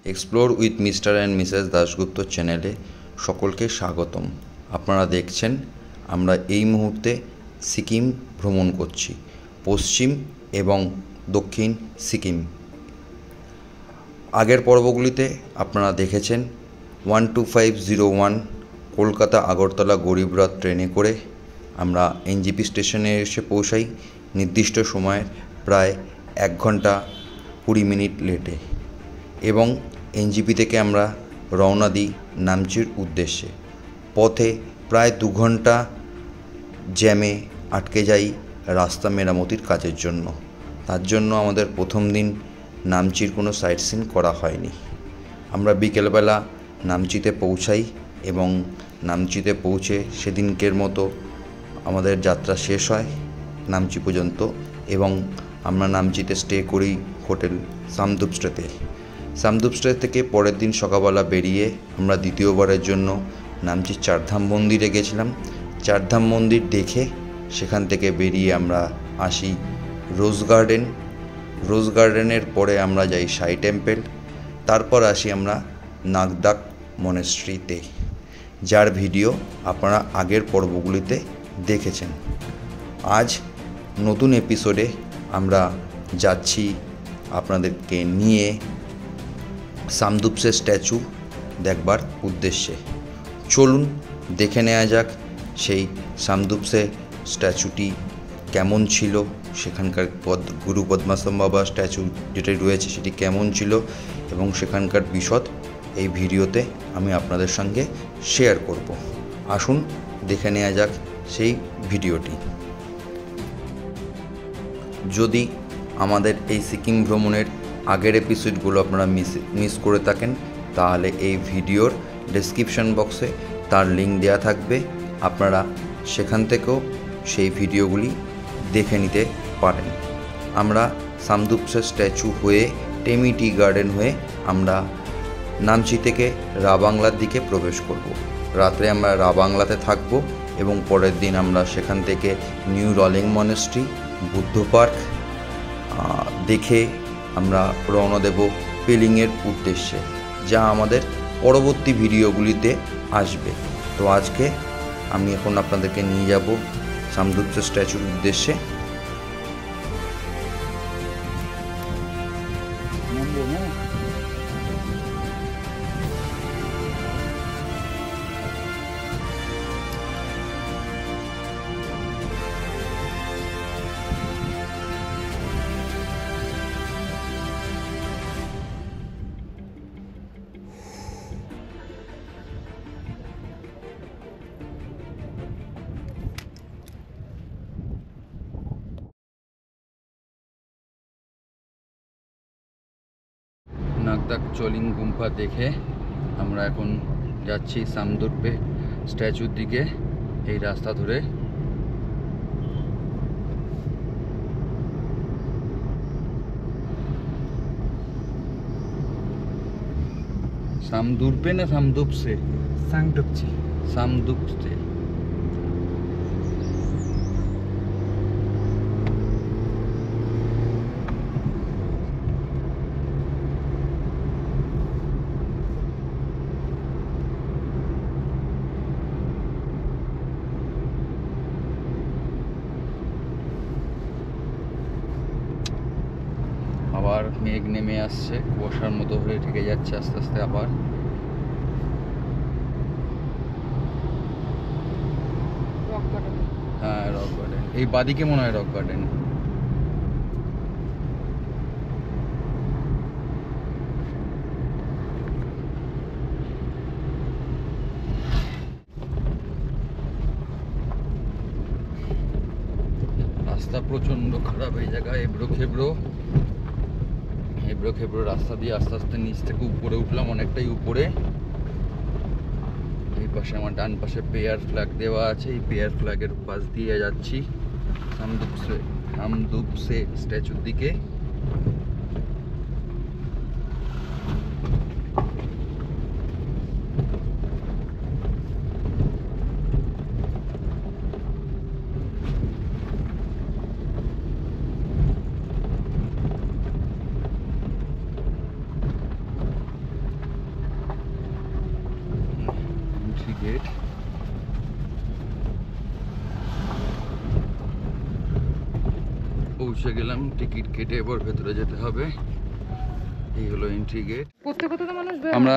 Explore with mister and Mrs Dasgupta চ্যানেলে সকলকে স্বাগতম। আপনারা দেখছেন আমরা এই মুহূর্তে সিকিম ভ্রমণ করছি, পশ্চিম এবং দক্ষিণ সিকিম। আগের পর্বগুলিতে আপনারা দেখেছেন 12501 কলকাতা আগরতলা গরিব রথ ট্রেনে করে আমরা এনজেপি স্টেশনে এসে পৌঁছাই নির্দিষ্ট সময়ের প্রায় 1 ঘন্টা 20 মিনিট লেটে, এবং এনজেপি থেকে আমরা রওনা দিই নামচির উদ্দেশ্যে। পথে প্রায় 2 ঘন্টা জ্যামে আটকে যাই রাস্তা মেরামতির কাজের জন্য। তার জন্য আমাদের প্রথম দিন নামচির কোনো সাইট সিন করা হয়নি। আমরা বিকেলবেলা নামচিতে পৌঁছাই এবং নামচিতে পৌঁছে সেদিনকের মতো আমাদের যাত্রা শেষ হয় নামচি পর্যন্ত, এবং আমরা নামচিতে স্টে করি হোটেল সামদুপস্টেতে। সামদুপস্টে থেকে পরের দিন সকালবেলা বেরিয়ে আমরা দ্বিতীয়বারের জন্য নামচির চারধাম মন্দিরে গেছিলাম। চারধাম মন্দির দেখে সেখান থেকে বেরিয়ে আমরা আসি রোজ গার্ডেনের পরে আমরা যাই সাই টেম্পল, তারপর আসি আমরা নাগদাক মনেস্ট্রিতে, যার ভিডিও আপনারা আগের পর্বগুলিতে দেখেছেন। আজ নতুন এপিসোডে আমরা যাচ্ছি আপনাদেরকে নিয়ে সামদুপসে স্ট্যাচু দেখবার উদ্দেশ্যে। চলুন দেখে নেওয়া যাক সেই সামদুপসে স্ট্যাচুটি কেমন ছিল, সেখানকার গুরু পদ্মাসন বাবা স্ট্যাচু যেটি রয়েছে সেটি কেমন ছিল, এবং সেখানকার বিশদ এই ভিডিওতে আমি আপনাদের সঙ্গে শেয়ার করব। আসুন দেখে নেওয়া যাক সেই ভিডিওটি। যদি আমাদের এই সিকিম ভ্রমণের আগের এপিসোডগুলো আপনারা মিস করে থাকেন, তাহলে এই ভিডিওর ডেসক্রিপশন বক্সে তার লিঙ্ক দেওয়া থাকবে, আপনারা সেখান থেকেও সেই ভিডিওগুলি দেখে নিতে পারেন। আমরা সামদুপসে স্ট্যাচু হয়ে টেমি টি গার্ডেন হয়ে আমরা নামচি থেকে রাবাংলার দিকে প্রবেশ করব। রাত্রে আমরা রাবাংলাতে থাকব এবং পরের দিন আমরা সেখান থেকে new rolling monastery, Buddha park দেখে আমরা রওনা দেব পেলিংয়ের উদ্দেশ্যে, যা আমাদের পরবর্তী ভিডিওগুলিতে আসবে। তো আজকে আমি এখন আপনাদেরকে নিয়ে যাব সামদুপসে স্ট্যাচুর উদ্দেশ্যে। নাগদাক চলিং গুম্ফা দেখে আমরা এখন যাচ্ছি সামদুপে স্ট্যাচুর দিকে এই রাস্তা ধরে। সামদুপে না সামদুপসে? সামদুপসে। আবার মেঘ নেমে আসছে, কুয়াশার মতো হয়ে ঢেকে যাচ্ছে আস্তে আস্তে। আবার হ্যাঁ, রক গার্ডেন এই বাদিকে মনে হয় রক গার্ডেন। রাস্তা প্রচন্ড খারাপ এই জায়গায়, এবড়ো খেবড়ো রাস্তা দিয়ে আস্তে আস্তে নিচ থেকে উপরে উঠলাম, অনেকটাই উপরে। এই পাশে আমার ডান পাশে পেয়ার ফ্ল্যাগ দেওয়া আছে, এই পেয়ার ফ্ল্যাগের পাশ দিয়ে যাচ্ছি সামদুপসে স্ট্যাচুর দিকে। Entry gate. পৌঁছে গেলাম, টিকিট কেটে এবার ভেতরে যেতে হবে। এই হলো এন্ট্রি গেট। আমরা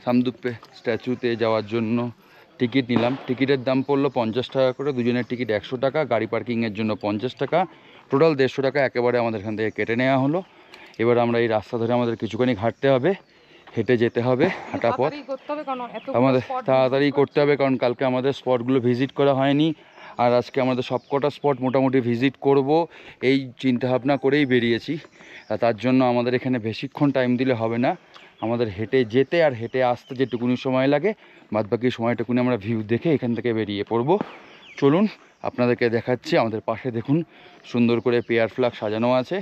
সামদুপ্পে স্ট্যাচুতে যাওয়ার জন্য টিকিট নিলাম। টিকিটের দাম পড়লো 50 টাকা করে, দুজনের টিকিট 100 টাকা, গাড়ি পার্কিংয়ের জন্য 50 টাকা, টোটাল 150 টাকা একেবারে আমাদের এখান থেকে কেটে নেওয়া হলো। এবার আমরা এই রাস্তা ধরে আমাদের কিছুখানি হাঁটতে হবে, হেঁটে যেতে হবে, হাঁটা পথ আমাদের তাড়াতাড়ি করতে হবে, কারণ কালকে আমাদের স্পটগুলো ভিজিট করা হয়নি। আর আজকে আমাদের সবকটা স্পট মোটামুটি ভিজিট করব এই চিন্তাভাবনা করেই বেরিয়েছি। তার জন্য আমাদের এখানে বেশিক্ষণ টাইম দিলে হবে না, আমাদের হেঁটে যেতে আর হেঁটে আসতে যেটুকুনি সময় লাগে বাদবাকি সময়টুকুনি আমরা ভিউ দেখে এখান থেকে বেরিয়ে পড়ব। চলুন আপনাদেরকে দেখাচ্ছি। আমাদের পাশে দেখুন সুন্দর করে পেয়ার ফ্ল্যাগ সাজানো আছে।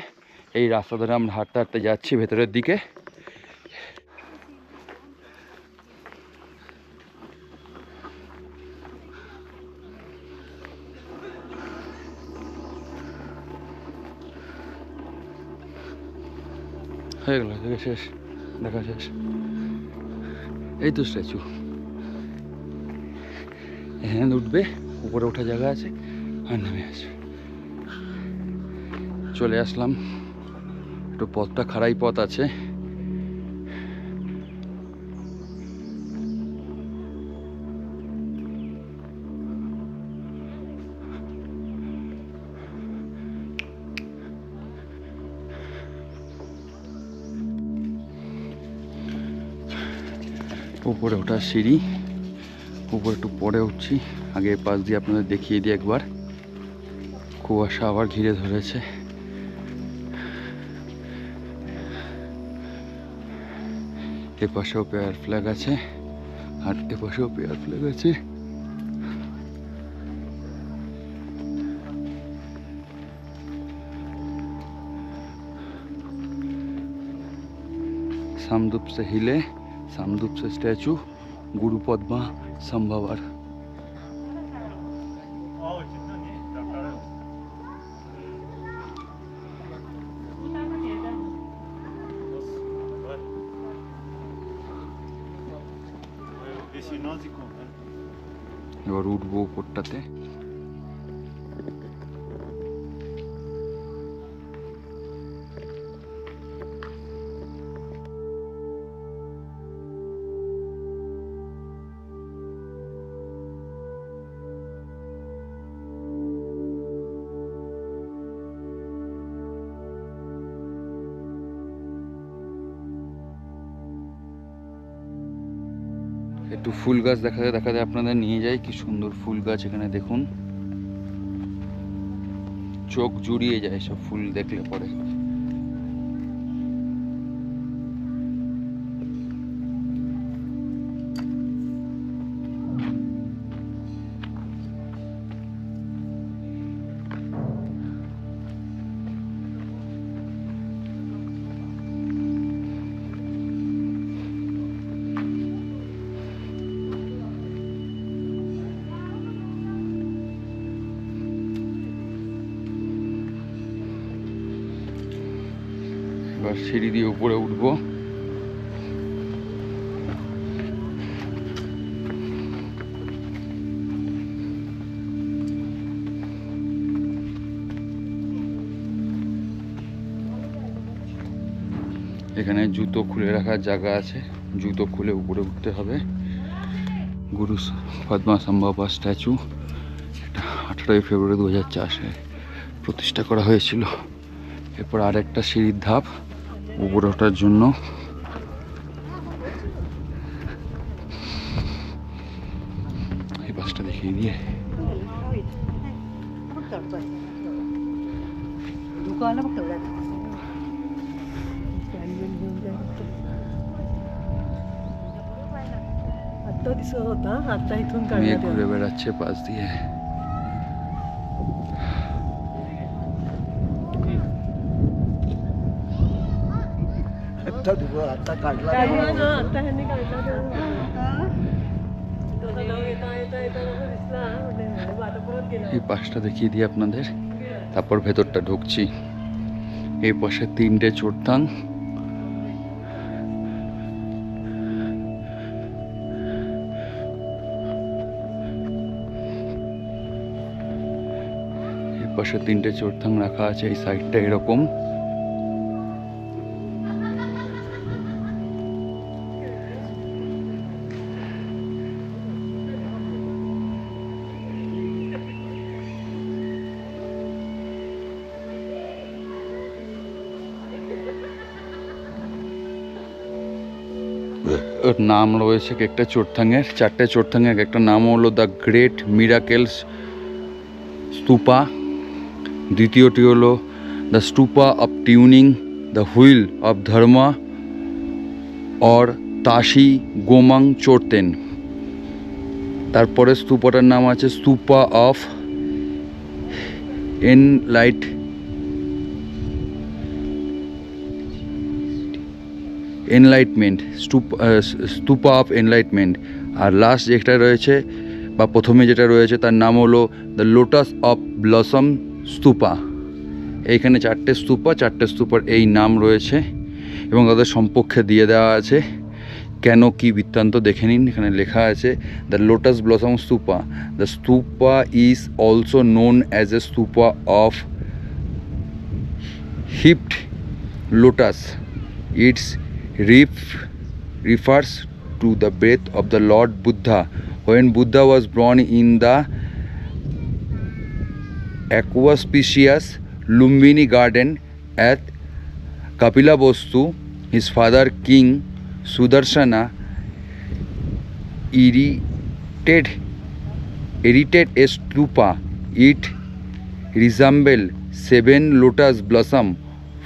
এই রাস্তা ধরে আমরা হাঁটতে হাঁটতে যাচ্ছি ভেতরের দিকে। হয়ে গেল, শেষ, দেখা শেষ। এই তো স্ট্যাচু, এখানে উঠবে, উপরে ওঠা জায়গা আছে আর নামে আসবে। চলে আসলাম, একটু পথটা খাড়াই পথ আছে। উপরে ওঠার সিঁড়ি, উপরে একটু পরে উঠছি। আগে পাশ দিয়ে আপনাদের দেখিয়ে দিই একবার। কুয়াশা আবার ঘিরে ধরেছে। এ পাশেও পেয়ার ফ্ল্যাগ আছে আর এ পাশেও পেয়ার ফ্ল্যাগ আছে। सामदुप्से हिले, सामदुप्से स्टैचू, गुरु पद्मा संभवर। এবার উঠবো উপরটাতে। একটু ফুল গাছ দেখাতে আপনাদের নিয়ে যাই। কি সুন্দর ফুল গাছ এখানে দেখুন, চোখ জুড়িয়ে যায় সব ফুল দেখলে পরে। এবার সিঁড়ি দিয়ে উপরে উঠবো। এখানে জুতো খুলে রাখার জায়গা আছে, জুতো খুলে উপরে উঠতে হবে। গুরু পদ্মা সম্ভবা স্ট্যাচু, এটা 18ই ফেব্রুয়ারি 2004 প্রতিষ্ঠা করা হয়েছিল। এরপর আর একটা সিঁড়ির ধাপ উপরে ওঠার জন্য। এই পাশটা দেখিয়ে দিয়ে মেঘ ঘুরে বেড়াচ্ছে পাশ দিয়ে। এই পাশটা দেখিয়ে দিই আপনাদের, তারপর ভেতরটা ঢুকছি। এই পাশে 3টে চোরতাং, পাশে 3টে চোরথাং রাখা আছে, এই সাইডটা এরকম। নাম রয়েছে একটা চোরথাঙের, 4টে চোরথাঙের একটা নাম হলো দ্য গ্রেট মিরাকেলস স্তূপা, দ্বিতীয়টি হলো the stupa of turning the wheel of dharma or Tashi Gomang Chorten. তারপরে স্তূপাটার নাম আছে stupa of enlightenment, stupa of enlightenment. আর লাস্ট যেটা রয়েছে বা প্রথমে যেটা রয়েছে তার নাম হলো the lotus of blossom stupa. এইখানে 4টে স্তূপা, 4টে স্তূপার এই নাম রয়েছে এবং তাদের সম্পর্কে দিয়ে দেওয়া আছে কেন কি বৃত্তান্ত দেখে নিন। এখানে লেখা আছে the lotus blossom stupa, the stupa is also known as a stupa of heaped lotus. It's refers to the birth of the Lord Buddha when Buddha was born in the auspicious Lumbini garden at Kapilavastu. His father King Sudarshana erected a stupa. It resembled 7 lotus blossom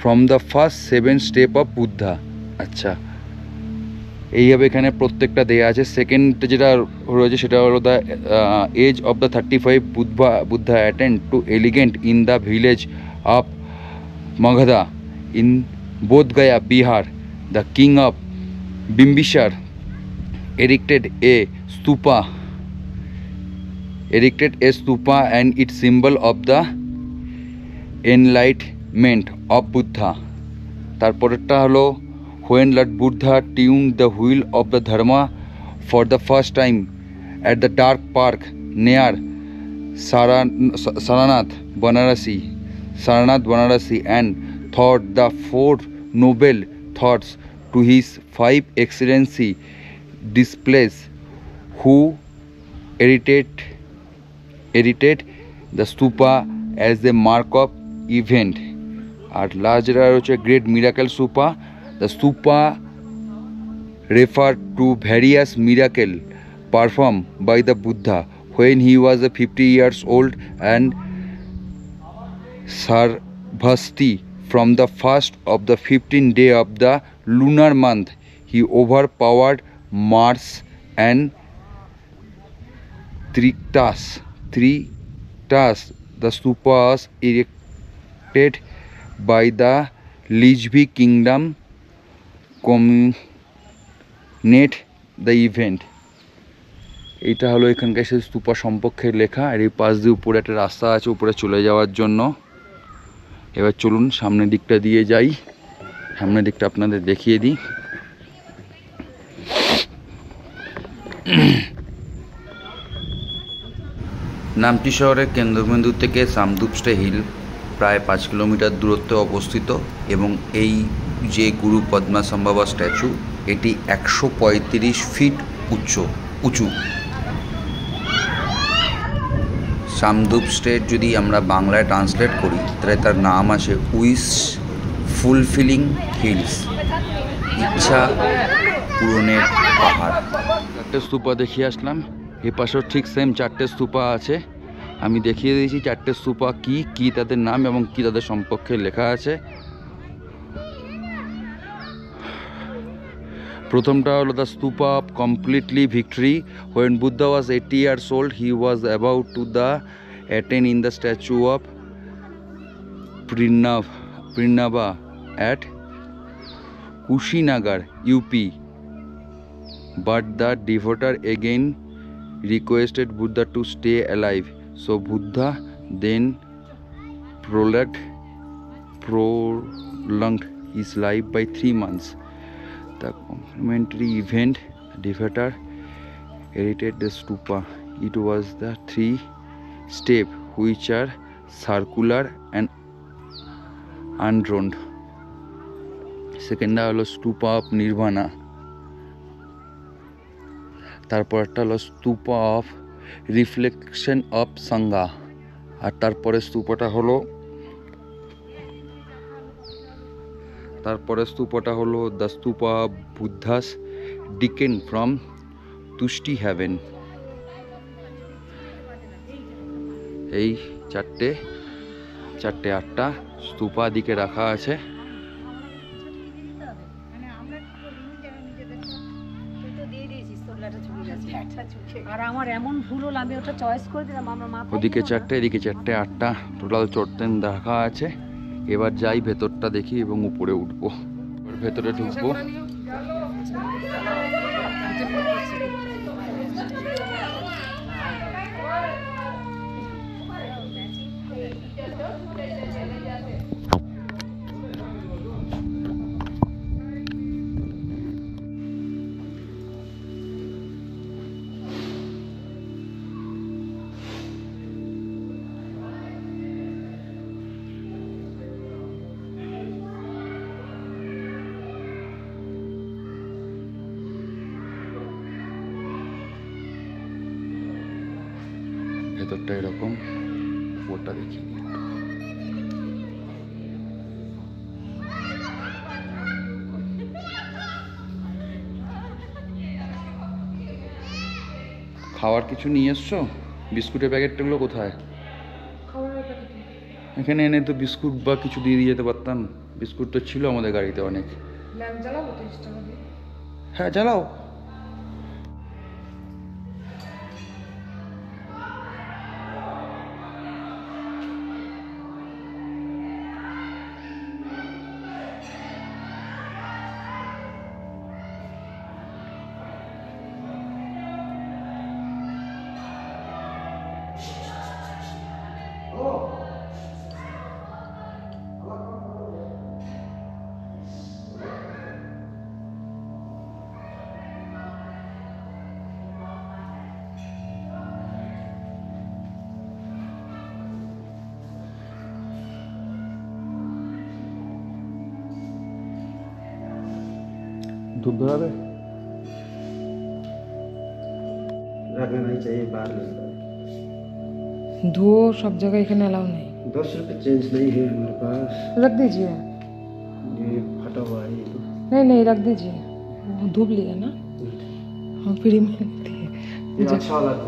from the first 7 step of Buddha. আচ্ছা, এইভাবে এখানে প্রত্যেকটা দেয়া আছে। Second যেটা রয়েছে সেটা হলো the age of the 35 Buddha attend to elegant in the village of Magadha in Bodhgaya Bihar. The king of Bimbisara erected a stupa and its symbol of the enlightenment of Buddha. তারপরেরটা হলো when Lord Buddha tuned the wheel of the Dharma for the first time at the dark park near Saranath, Varanasi, and taught the 4 noble thoughts to his 5 excellency disciples who erected the stupa as a mark of event. At last great miracle stupa. The stupa referred to various miracles performed by the Buddha when he was 50 years old and Sarvasti. From the first of the 15th day of the lunar month, he overpowered Mars and Tritas. The stupa was erected by the Lijvi kingdom commemorate the event. এটা হলো এখানকার সেই স্তূপা সম্পর্কে লেখা। আর এই পাশ দিয়ে উপরে একটা রাস্তা আছে উপরে চলে যাওয়ার জন্য। এবার চলুন সামনের দিকটা দিয়ে যাই, সামনের দিকটা আপনাদের দেখিয়ে দিই। নামটি শহরের কেন্দ্রবিন্দু থেকে সামদুপস্টে হিল প্রায় 5 কিলোমিটার দূরত্বে অবস্থিত এবং এই যে গুরু পদ্মাসম্ভবা স্ট্যাচু এটি 135 ফিট উঁচু। সামদুপস্টে যদি আমরা বাংলায় ট্রান্সলেট করি তাহলে তার নাম আছে উইশ ফুলফিলিং হিলস, ইচ্ছা পূরণের পাহাড়। 4টে স্তূপা দেখিয়ে আসলাম। এ পাশেও ঠিক সেম 4টে স্তূপা আছে। আমি দেখিয়ে দিয়েছি 4টে স্তূপা কি তাদের নাম এবং কি তাদের সম্পর্কে লেখা আছে। প্রথমটা হলো the stupa of completely victory. when Buddha was 80 years old he was about to attain in the statue of Prinava at Kushinagar, UP, but the devoter again requested Buddha to stay alive, so Buddha then prolonged his life by 3 months. The complimentary event, devoter erected the stupa. It was the 3 steps which are circular and unadorned. সেকেন্ডটা হলো stupa of nirvana. তারপর একটা হলো stupa of reflection of Sangha. আর তারপরে স্তূপটা হলো the stupa of Buddha's descent from Tushita heaven. এই চারটে আটটা স্তূপা দিকে রাখা আছে। আর আমার এমন ভুল হলো, আমি ওটা চয়েস করে দিলাম, আমার মাথায় ওদিকে ছিল না। চারটে, এদিকে চারটে, আটটা টোটাল চড়তেন দেখা আছে। এবার যাই ভেতরটা দেখি এবং উপরে উঠবো। এবার ভেতরে ঢুকবো। ভেতরটা এরকম, উপরটা দেখি। খাওয়ার কিছু নিয়ে এসছো? বিস্কুটের প্যাকেটগুলো কোথায়? এখানে এনে তো বিস্কুট বা কিছু দিয়ে যেতে পারতাম। বিস্কুট তো ছিল আমাদের গাড়িতে অনেক। হ্যাঁ জ্বালাও। धूप धरावे रखना नहीं चाहिए, बाहर लगता है। धुओ सब जगह एखाने अलाउ नहीं। 10 रुपये चेंज नहीं है मेरे पास। रख दीजिए। ये फटा हुआ है ये तो। नहीं रख दीजिए। वो धूप लिया ना, हाँ फ्री में दिए। ये अच्छा वाला था,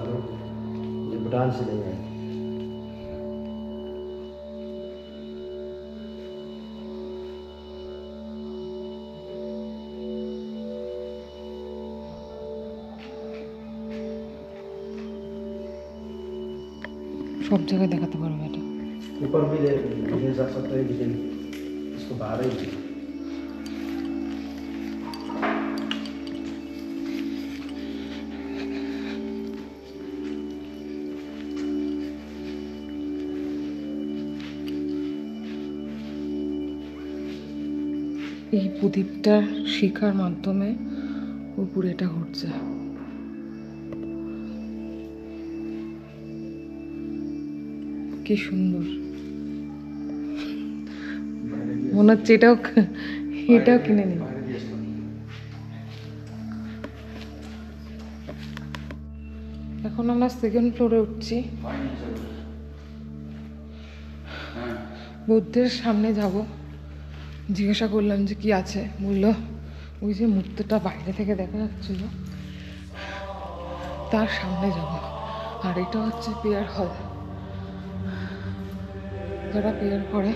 ये भूटान से नहीं है। सब जगह देखाते पारो बेटा। ऊपर भी ले जा सकते हैं, लेकिन इसको बाहर ही এই প্রদীপটার শিখার মাধ্যমে উপরে এটা ঘুরছে। কি সুন্দর মনে হচ্ছে। এটাও কিনে নিই। এখন আমরা সেকেন্ড ফ্লোরে উঠছি। বুদ্ধের সামনে যাব। জিজ্ঞাসা করলাম যে কি আছে, বললো ওই যে মূর্তিটা বাইরে থেকে দেখা যাচ্ছিল তার সামনে যাব। আর এটা হচ্ছে প্রেয়ার হল। যারা প্রেয়ার করে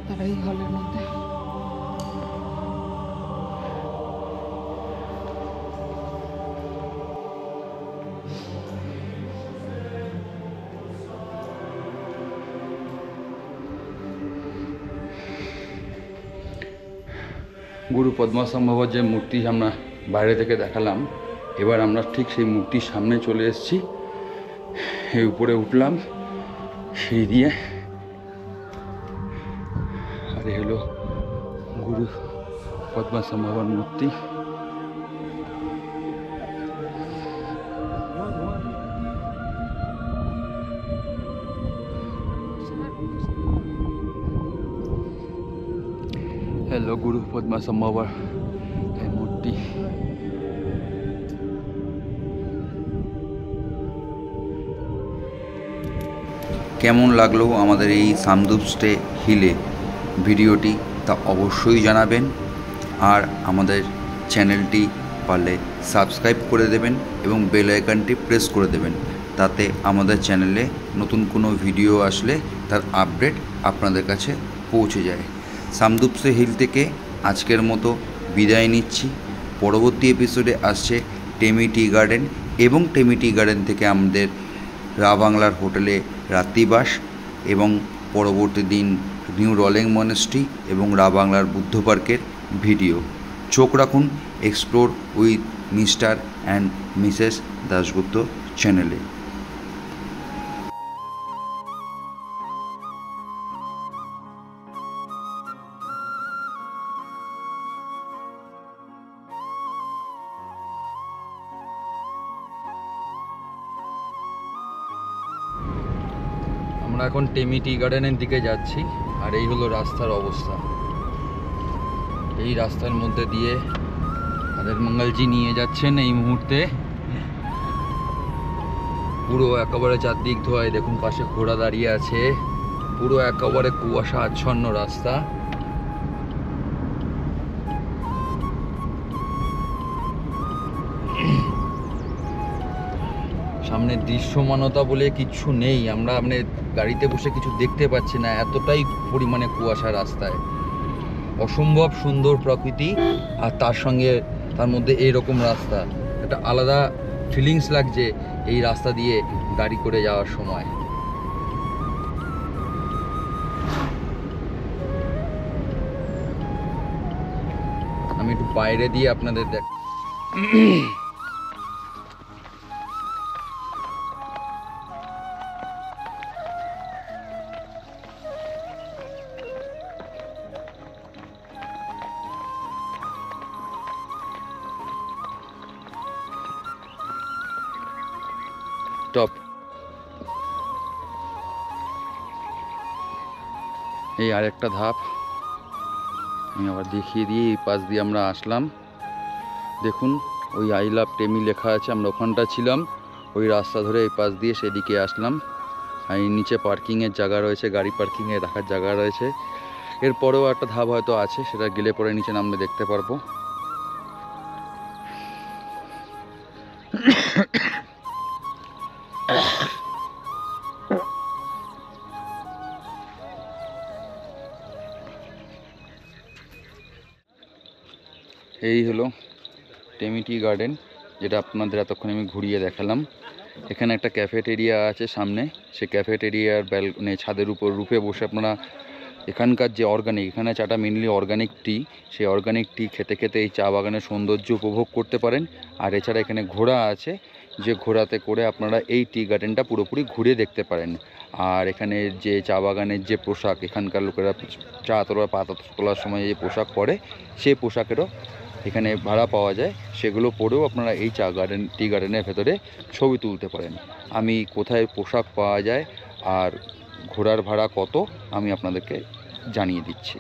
তারা এই হলের মধ্যে। গুরু পদ্মসম্ভবের যে মূর্তি আমরা বাইরে থেকে দেখালাম, এবার আমরা ঠিক সেই মূর্তির সামনে চলে এসেছি। এই উপরে উঠলাম সেই দিয়ে। আর এ হলো গুরু পদ্মসম্ভবের মূর্তি। হলো গুরু পদ্মাসম্ভবার এই মূর্তি। কেমন লাগলো আমাদের এই সামদুপস্টে হিলে ভিডিওটি তা অবশ্যই জানাবেন। আর আমাদের চ্যানেলটি পারলে সাবস্ক্রাইব করে দেবেন এবং বেল আইকনটি প্রেস করে দেবেন, তাতে আমাদের চ্যানেলে নতুন কোনো ভিডিও আসলে তার আপডেট আপনাদের কাছে পৌঁছে যায়। সামদুপস্টে হিল থেকে আজকের মতো বিদায় নিচ্ছি। পরবর্তী এপিসোডে আসছে টেমি টি গার্ডেন এবং টেমি টি গার্ডেন থেকে আমাদের রা বাংলার হোটেলে রাত্রিবাস এবং পরবর্তী দিন নিউ রলিং মনেস্ট্রি এবং রা বাংলার বুদ্ধ পার্কের ভিডিও। চোখ রাখুন explore with mister and Mrs Dasgupta চ্যানেলে। আমরা এখন টেমি টি গার্ডেনের দিকে যাচ্ছি, আর এই হলো রাস্তার অবস্থা। এই রাস্তার মধ্যে দিয়ে আমাদের মঙ্গলজি নিয়ে যাচ্ছেন এই মুহূর্তে। পুরো একেবারে চারদিক ধোয়ায়, দেখুন পাশে ঘোড়া দাঁড়িয়ে আছে। পুরো একেবারে কুয়াশা আচ্ছন্ন রাস্তা। সামনে দৃশ্যমানতা বলে কিছু নেই, আমরা মানে গাড়িতে বসে কিছু দেখতে পাচ্ছি না, এতটাই পরিমাণে কুয়াশা রাস্তায়। অসম্ভব সুন্দর প্রকৃতি, আর তার সঙ্গে তার মধ্যে এইরকম রাস্তা, একটা আলাদা ফিলিংস লাগছে এই রাস্তা দিয়ে গাড়ি করে যাওয়ার সময়। আমি একটু বাইরে দিয়ে আপনাদের দেখ। টপ এই আরেকটা ধাপ আমি আবার দেখিয়ে দিয়ে এই পাশ দিয়ে আমরা আসলাম। দেখুন ওই আই লাভ টেমি লেখা আছে, আমরা ওখানটা ছিলাম, ওই রাস্তা ধরে এই পাশ দিয়ে সেদিকে আসলাম। আর এই নিচে পার্কিংয়ের জায়গা রয়েছে, গাড়ি পার্কিংয়ে রাখার জায়গা রয়েছে। এরপরেও একটা ধাপ হয়তো আছে, সেটা গেলে পরে নিচে নামলে দেখতে পারবো। এই হলো টেমি টি গার্ডেন, যেটা আপনাদের এতক্ষণ আমি ঘুরিয়ে দেখালাম। এখানে একটা ক্যাফেটেরিয়া আছে সামনে, সে ক্যাফেটেরিয়ার ব্যালকনি ছাদের উপর রুফে বসে আপনারা এখানকার যে অর্গানিক, এখানে চাটা মেনলি অর্গানিক টি, সেই অর্গানিক টি খেতে খেতে এই চা বাগানের সৌন্দর্য উপভোগ করতে পারেন। আর এছাড়া এখানে ঘোড়া আছে, যে ঘোড়াতে করে আপনারা এই টি গার্ডেনটা পুরোপুরি ঘুরে দেখতে পারেন। আর এখানে যে চা বাগানের যে পোশাক, এখানকার লোকেরা চা তোলা পাতা তোলার সময় যে পোশাক পরে, সেই পোশাকেরও এখানে ভাড়া পাওয়া যায়, সেগুলো পরেও আপনারা এই টি গার্ডেনের ভেতরে ছবি তুলতে পারেন। আমি কোথায় পোশাক পাওয়া যায় আর ঘোড়ার ভাড়া কত আমি আপনাদেরকে জানিয়ে দিচ্ছি।